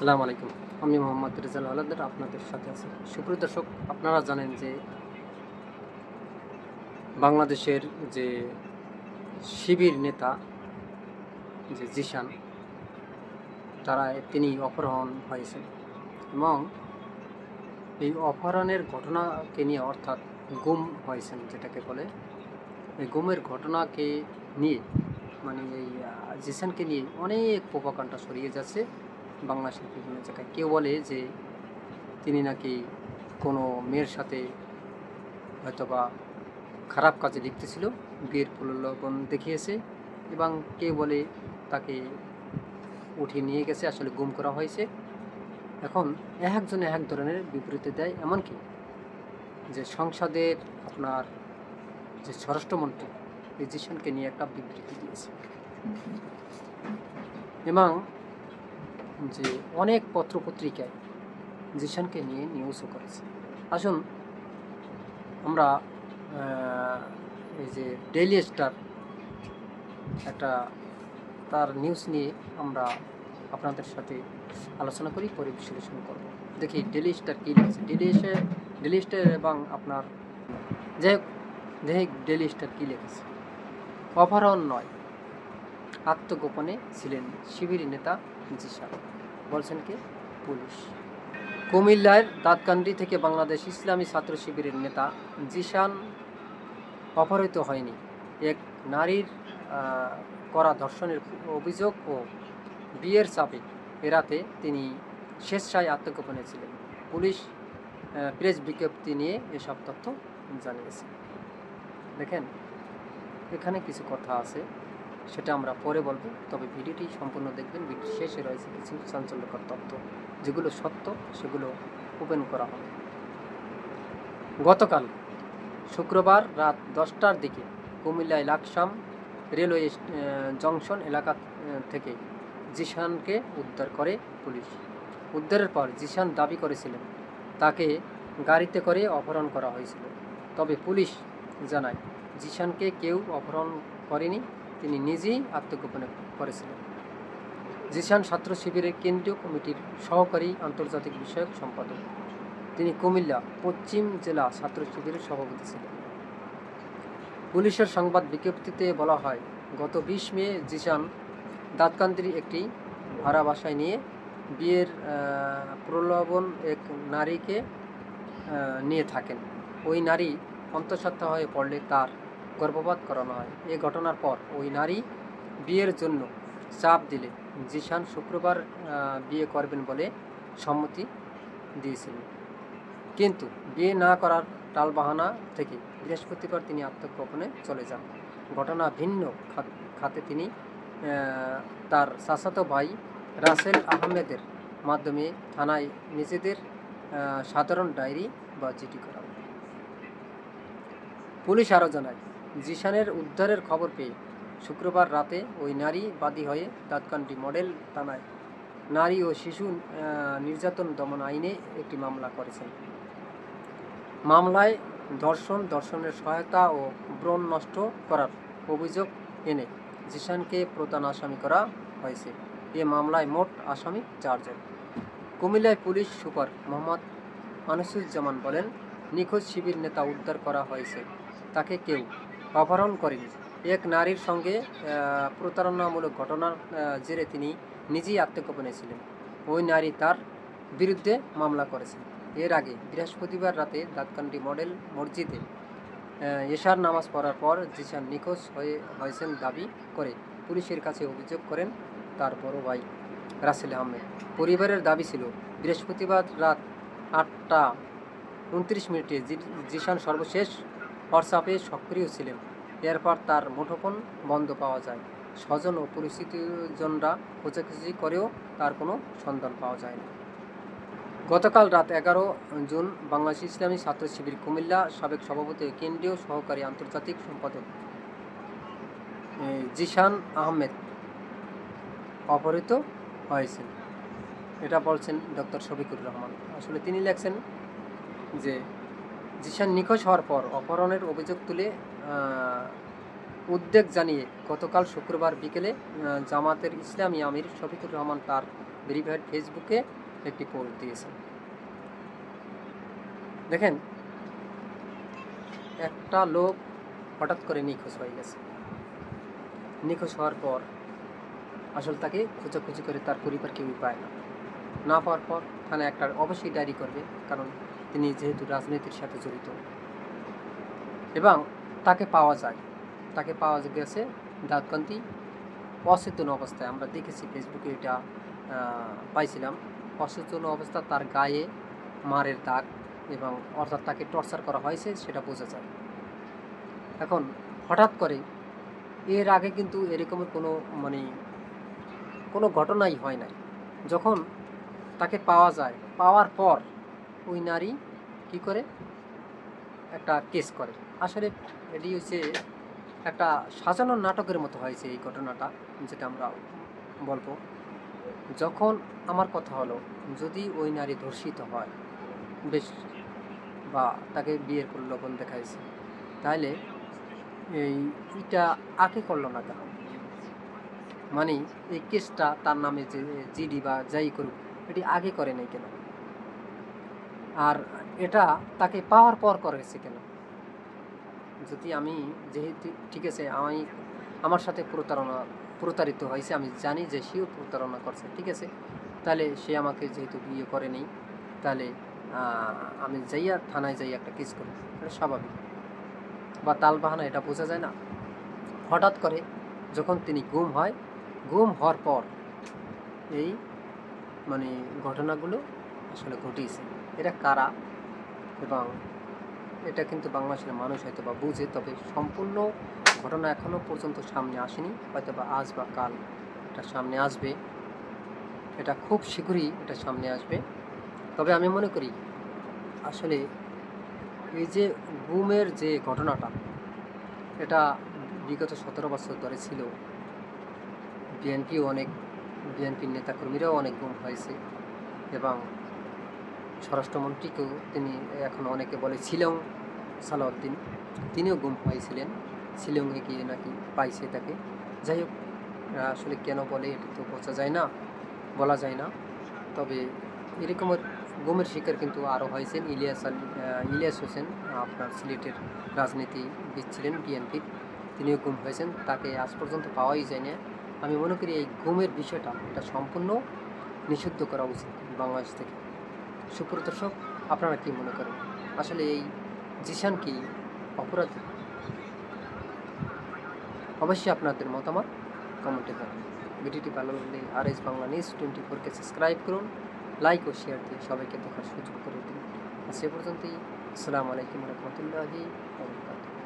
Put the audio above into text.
আসসালামু আলাইকুম। আমি মোহাম্মদ রেজাল হাওলাদার আপনাদের সাথে আছি। সুপ্রিয় দর্শক, আপনারা জানেন যে বাংলাদেশের যে শিবির নেতা যে জিশান তিনি অপহরণ হয়েছেন এবং এই অপহরণের ঘটনাকে নিয়ে অর্থাৎ গুম হয়েছেন যেটাকে বলে, এই গুমের ঘটনাকে নিয়ে মানে এই জিশানকে নিয়ে অনেক প্রোপাগান্ডা ছড়িয়ে যাচ্ছে বাংলাদেশের বিভিন্ন জায়গায়। কেউ বলে যে তিনি নাকি কোনো মেয়ের সাথে হয়তোবা খারাপ কাজে লিপ্ত ছিল, বিয়ের প্রলোভন দেখিয়েছে, এবং কেউ বলে তাকে উঠিয়ে নিয়ে গেছে, আসলে গুম করা হয়েছে। এখন একজনে এক ধরনের বিবৃতি দেয়, এমনকি যে সংসদের আপনার যে স্বরাষ্ট্রমন্ত্রী এই জিশানকে নিয়ে একটা বিবৃতি দিয়েছে, এবং যে অনেক পত্রপত্রিকায় জিশানকে নিয়ে নিউজও করেছে। আসুন আমরা এই যে ডেইলি স্টার একটা তার নিউজ নিয়ে আমরা আপনাদের সাথে আলোচনা করি, পরে বিশ্লেষণ করব। দেখি ডেইলি স্টার কী লিখেছে। ডেইলি স্টার এবং আপনার যাই হোক, দেখি ডেইলি স্টার কী লিখেছে। অপহরণ নয়, আত্মগোপনে ছিলেন শিবির নেতা জিশান, বলছেন কি পুলিশ। কুমিল্লার দাঁতকান্দি থেকে বাংলাদেশ ইসলামী ছাত্র শিবিরের নেতা জিশান অপহৃত হয়নি। এক নারীর করা ধর্ষণের অভিযোগ ও বিয়ের চাপে এড়াতে তিনি স্বেচ্ছায় আত্মগোপনে ছিলেন। পুলিশ প্রেস বিজ্ঞপ্তি নিয়ে এসব তথ্য জানিয়েছে। দেখেন, এখানে কিছু কথা আছে, সেটা আমরা পরে বলবো, তবে ভিডিওটি সম্পূর্ণ দেখবেন। ভিডিও শেষে রয়েছে কিছু চাঞ্চল্যকর তথ্য, যেগুলো সত্য সেগুলো ওপেন করা হবে। গতকাল শুক্রবার রাত 10টার দিকে কুমিল্লায় লাকসাম রেলওয়ে জংশন এলাকা থেকে জিশানকে উদ্ধার করে পুলিশ। উদ্ধারের পর জিশান দাবি করেছিলেন তাকে গাড়িতে করে অপহরণ করা হয়েছিল। তবে পুলিশ জানায় জিশানকে কেউ অপহরণ করেনি, তিনি নিজেই আত্মগোপনে করেছিলেন। জিশান ছাত্র শিবিরের কেন্দ্রীয় কমিটির সহকারী আন্তর্জাতিক বিষয়ক সম্পাদক। তিনি কুমিল্লা পশ্চিম জেলা ছাত্র শিবিরের সভাপতি ছিলেন। পুলিশের সংবাদ বিজ্ঞপ্তিতে বলা হয়, গত 20 মে জিশান দাঁতকান্দির একটি ভাড়া বাসায় নিয়ে বিয়ের প্রলোভন এক নারীকে নিয়ে থাকেন। ওই নারী অন্তঃসত্ত্বা হয়ে পড়লে তার গর্ভপাত করানো হয়। এ ঘটনার পর ওই নারী বিয়ের জন্য চাপ দিলে জিশান শুক্রবার বিয়ে করবেন বলে সম্মতি দিয়েছিলেন, কিন্তু বিয়ে না করার টালবাহানা থেকে বৃহস্পতিবার তিনি আত্মগোপনে চলে যান। ঘটনা ভিন্ন খাতে তিনি তার চাচাতো ভাই রাসেল আহমেদের মাধ্যমে থানায় নিজেদের সাধারণ ডায়েরি বা চিঠি করান। পুলিশ আরও জানায়, জিশানের উদ্ধারের খবর পেয়ে শুক্রবার রাতে ওই নারী বাদী হয়ে দাঁতকান্দি মডেল থানায় নারী ও শিশু নির্যাতন দমন আইনে একটি মামলা করেছেন। মামলায় ধর্ষণের সহায়তা ও ভ্রূণ নষ্ট করার অভিযোগ এনে জিশানকে প্রধান আসামি করা হয়েছে। এ মামলায় মোট আসামি 4 জন। কুমিল্লায় পুলিশ সুপার মোহাম্মদ আনিসুজ্জামান বলেন, নিখোঁজ শিবির নেতা উদ্ধার করা হয়েছে, তাকে কেউ অপহরণ করেনি। এক নারীর সঙ্গে প্রতারণামূলক ঘটনার জেরে তিনি নিজেই আত্মগোপনে ছিলেন। ওই নারী তার বিরুদ্ধে মামলা করেছেন। এর আগে বৃহস্পতিবার রাতে দাঁতকান্দি মডেল মসজিদে এশার নামাজ পড়ার পর জিশান নিখোঁজ হয়েছেন দাবি করে পুলিশের কাছে অভিযোগ করেন তার বড় ভাই রাসেল আহমেদ। পরিবারের দাবি ছিল, বৃহস্পতিবার রাত 8:29 জিশান সর্বশেষ হোয়াটসঅ্যাপে সক্রিয় ছিলেন। এরপর তার মুঠোফোন বন্ধ পাওয়া যায়। স্বজন ও পরিচিতজনরা খোঁজাখুঁজি করেও তার কোনো সন্ধান পাওয়া যায়নি। গতকাল রাত 11 জুন বাংলাদেশ ইসলামী ছাত্র শিবির কুমিল্লা সাবেক সভাপতি কেন্দ্রীয় সহকারী আন্তর্জাতিক সম্পাদক জিশান আহমেদ অপহৃত হয়েছেন, এটা বলছেন ডক্টর শফিকুর রহমান। আসলে তিনি লেখছেন যে জিশান নিখোঁজ হওয়ার পর অপহরণের অভিযোগ তুলে উদ্বেগ জানিয়ে গতকাল শুক্রবার বিকেলে জামাতের ইসলামী আমির শফিকুর রহমান তার ভেরিফাইড ফেসবুকে একটি পোস্ট দিয়েছেন। দেখেন, একটা লোক হঠাৎ করে নিখোঁজ হয়ে গেছে। নিখোঁজ হওয়ার পর আসলে তাকে খোঁজাখুঁজি করে তার পরিবার কেউই পায় না। না পাওয়ার পর থানায় একটা অবশ্যই ডায়েরি করবে, কারণ তিনি যেহেতু রাজনীতির সাথে জড়িত। এবং তাকে পাওয়া যায়, তাকে পাওয়া গেছে দাউদকান্দি অচেতন অবস্থায়। আমরা দেখেছি ফেসবুকে এটা পাইছিলাম। অচেতন অবস্থা, তার গায়ে মারের দাগ, এবং অর্থাৎ তাকে টর্চার করা হয়েছে সেটা বোঝা যায়। এখন হঠাৎ করে, এর আগে কিন্তু এরকমের কোনো ঘটনাই হয় নাই। যখন তাকে পাওয়া যায়, পাওয়ার পর ওই নারী কি করে একটা কেস করে। আসলে এটি হচ্ছে একটা সাজানো নাটকের মতো হয়েছে এই ঘটনাটা, যেটা আমরা বলবো। যখন আমার কথা হলো, যদি ওই নারী ধর্ষিত হয় বেশ, বা তাকে বিয়ের প্রলোভন দেখাইছে, তাহলে এইটা আগে করলো না কেন? মানে এই কেসটা তার নামে যে জিডি বা যাই করুক, এটি আগে করে নাই কেন? আর এটা তাকে পাওয়ার পর করেছে কেন? যদি আমি, যেহেতু ঠিক আছে, আমার সাথে প্রতারিত হয়েছে, আমি জানি যে সেও প্রতারণা করছে, ঠিক আছে, তাহলে সে আমাকে যেহেতু বিয়ে করেনি, তাহলে আমি যাইয়া থানায় যাই একটা কেস করি, এটা স্বাভাবিক। বা তালবাহানা, এটা বোঝা যায় না? হঠাৎ করে যখন তিনি গুম হয়, গুম হওয়ার পর এই ঘটনাগুলো আসলে ঘটিয়েছে। এটা কারা, এবং এটা কিন্তু বাংলাদেশের মানুষ হয়তো বা বুঝে, তবে সম্পূর্ণ ঘটনা এখনও পর্যন্ত সামনে আসেনি। হয়তো বা আজ বা কাল এটা সামনে আসবে, এটা খুব শীঘ্রই এটা সামনে আসবে। তবে আমি মনে করি আসলে এই যে গুমের যে ঘটনাটা, এটা বিগত 17 বছর ধরে ছিল। বিএনপির নেতাকর্মীরাও অনেক গুম হয়েছে, এবং স্বরাষ্ট্রমন্ত্রীকেও তিনি এখন অনেকে বলে শিলং সালাউদ্দিন, তিনিও গুম হয়েছিলেন। শিলংয়ে গিয়ে নাকি পাইছে তাকে। যাই হোক, আসলে কেন বলে এটা তো বোঝা যায় না, বলা যায় না। তবে এরকমের গুমের শিকার কিন্তু আরও হয়েছেন। ইলিয়াস হোসেন, আপনার সিলেটের রাজনীতিবিদ ছিলেন বিএনপির, তিনিও গুম হয়েছেন, তাকে আজ পর্যন্ত পাওয়াই যায় না। আমি মনে করি এই গুমের বিষয়টা এটা সম্পূর্ণ নিষিদ্ধ করা উচিত বাংলাদেশ থেকে। সুপ্রিয় দর্শক, আপনারা কি মনে করেন? আসলে এই জিশান কি অপরাধী? অবশ্যই আপনাদের মতামত কমেন্টে জানান। ভিডিওটি ভালো লাগলে RS বাংলা নিউজ 24-কে সাবস্ক্রাইব করুন, লাইক ও শেয়ার দিয়ে সবাইকে দেখার সুযোগ করে দিন। সে পর্যন্তই। আসসালামু আলাইকুম রহমতুল্লাহি ওয়া বারাকাতুহু।